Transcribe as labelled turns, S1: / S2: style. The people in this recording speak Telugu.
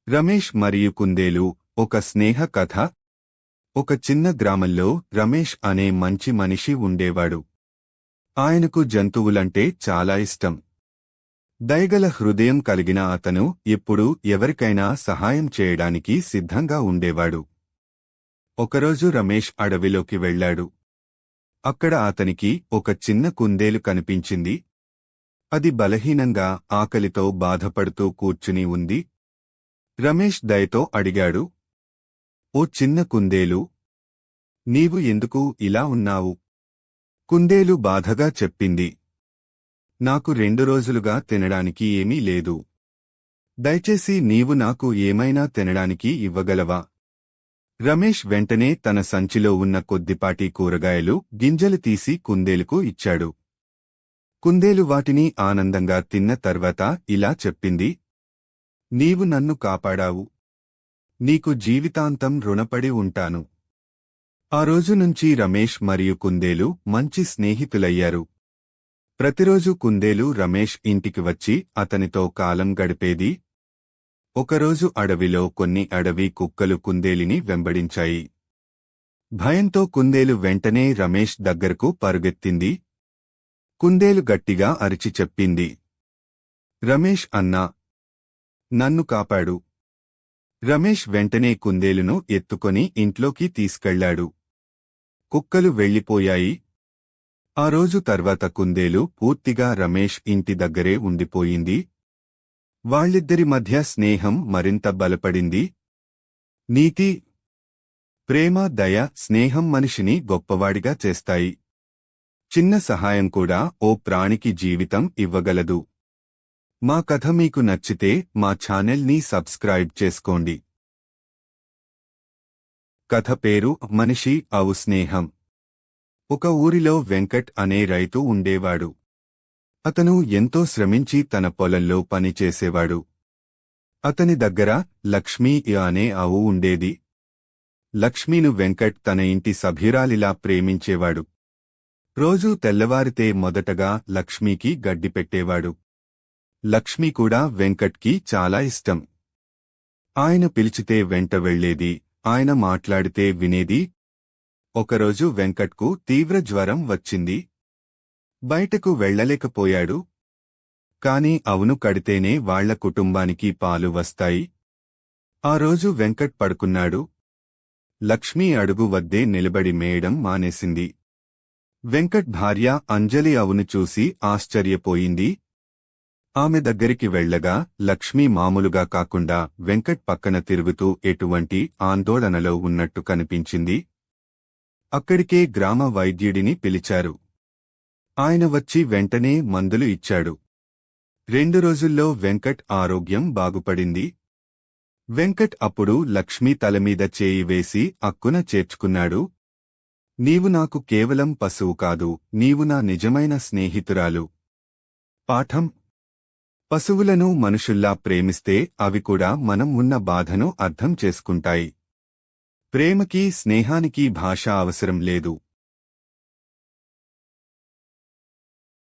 S1: రమేష్ మరియు కుందేలు ఒక స్నేహ కథ. ఒక చిన్న గ్రామంలో రమేష్ అనే మంచి మనిషి ఉండేవాడు. ఆయనకు జంతువులంటే చాలా ఇష్టం. దయగల హృదయం కలిగిన అతను ఎప్పుడూ ఎవరికైనా సహాయం చేయడానికి సిద్ధంగా ఉండేవాడు. ఒకరోజు రమేష్ అడవిలోకి వెళ్ళాడు. అక్కడ అతనికి ఒక చిన్న కుందేలు కనిపించింది. అది బలహీనంగా ఆకలితో బాధపడుతూ కూర్చుని ఉంది. రమేష్ దయతో అడిగాడు, ఓ చిన్న కుందేలు, నీవు ఎందుకు ఇలా ఉన్నావు? కుందేలు బాధగా చెప్పింది, నాకు 2 రోజులుగా తినడానికి ఏమీ లేదు. దయచేసి నీవు నాకు ఏమైనా తినడానికి ఇవ్వగలవా? రమేష్ వెంటనే తన సంచిలో ఉన్న కొద్దిపాటి కూరగాయలు గింజలు తీసి కుందేలుకు ఇచ్చాడు. కుందేలు వాటిని ఆనందంగా తిన్న తర్వాత ఇలా చెప్పింది, నీవు నన్ను కాపాడావు. నీకు జీవితాంతం రుణపడి ఉంటాను. ఆ రోజు నుంచి రమేష్ మరియు కుందేలు మంచి స్నేహితులయ్యారు. ప్రతిరోజు కుందేలు రమేష్ ఇంటికి వచ్చి అతనితో కాలం గడిపేది. ఒకరోజు అడవిలో కొన్ని అడవి కుక్కలు కుందేలిని వెంబడించాయి. భయంతో కుందేలు వెంటనే రమేష్ దగ్గరకు పరుగెత్తింది. కుందేలు గట్టిగా అరిచి చెప్పింది, రమేష్ అన్నా, నన్ను కాపాడు. రమేష్ వెంటనే కుందేలును ఎత్తుకొని ఇంట్లోకి తీసుకెళ్లాడు. కుక్కలు వెళ్లిపోయాయి. ఆ రోజు తర్వాత కుందేలు పూర్తిగా రమేష్ ఇంటి దగ్గరే ఉండిపోయింది. వాళ్ళిద్దరి మధ్య స్నేహం మరింత బలపడింది. నీతి, ప్రేమ, దయ, స్నేహం మనిషిని గొప్పవాడిగా చేస్తాయి. చిన్న సహాయం కూడా ఓ ప్రాణికి జీవితం ఇవ్వగలదు. మా కథ మీకు నచ్చితే మా ఛానల్ని సబ్స్క్రైబ్ చేసుకోండి. కథ పేరు మనిషి అవు స్నేహం. ఒక ఊరిలో వెంకట్ అనే రైతు ఉండేవాడు. అతను ఎంతో శ్రమించి తన పొలంలో పనిచేసేవాడు. అతని దగ్గర లక్ష్మీ అనే ఆవు ఉండేది. లక్ష్మీను వెంకట్ తన ఇంటి సభ్యురాలిలా ప్రేమించేవాడు. రోజూ తెల్లవారితే మొదటగా లక్ష్మీకి గడ్డి పెట్టేవాడు. లక్ష్మి కూడా వెంకట్కి చాలా ఇష్టం. ఆయన పిలిచితే వెంట వెళ్లేది, ఆయన మాట్లాడితే వినేది. ఒకరోజు వెంకట్కు తీవ్ర జ్వరం వచ్చింది. బయటకు వెళ్లలేకపోయాడు. కాని అవును కడితేనే వాళ్ల కుటుంబానికి పాలు వస్తాయి. ఆ రోజు వెంకట్ పడుకున్నాడు. లక్ష్మీ అడుగు వద్దే నిలబడి మేయడం మానేసింది. వెంకట్ భార్య అంజలి అవును చూసి ఆశ్చర్యపోయింది. ఆమె దగ్గరికి వెళ్లగా లక్ష్మీ మామూలుగా కాకుండా వెంకట్ పక్కన తిరుగుతూ ఎటువంటి ఆందోళనలో ఉన్నట్టు కనిపించింది. అక్కడికే గ్రామ వైద్యుడిని పిలిచారు. ఆయన వచ్చి వెంటనే మందులు ఇచ్చాడు. 2 రోజుల్లో వెంకట్ ఆరోగ్యం బాగుపడింది. వెంకట్ అప్పుడు లక్ష్మీ తలమీద చేయి వేసి అక్కున చేర్చుకున్నాడు. నీవు నాకు కేవలం పశువు కాదు, నీవు నా నిజమైన స్నేహితురాలు. పాఠం: పశువులను మనుషుల్లా ప్రేమిస్తే అవి కూడా మనం ఉన్న బాధను అర్థం చేసుకుంటాయి. ప్రేమకి, స్నేహానికి భాష అవసరం లేదు.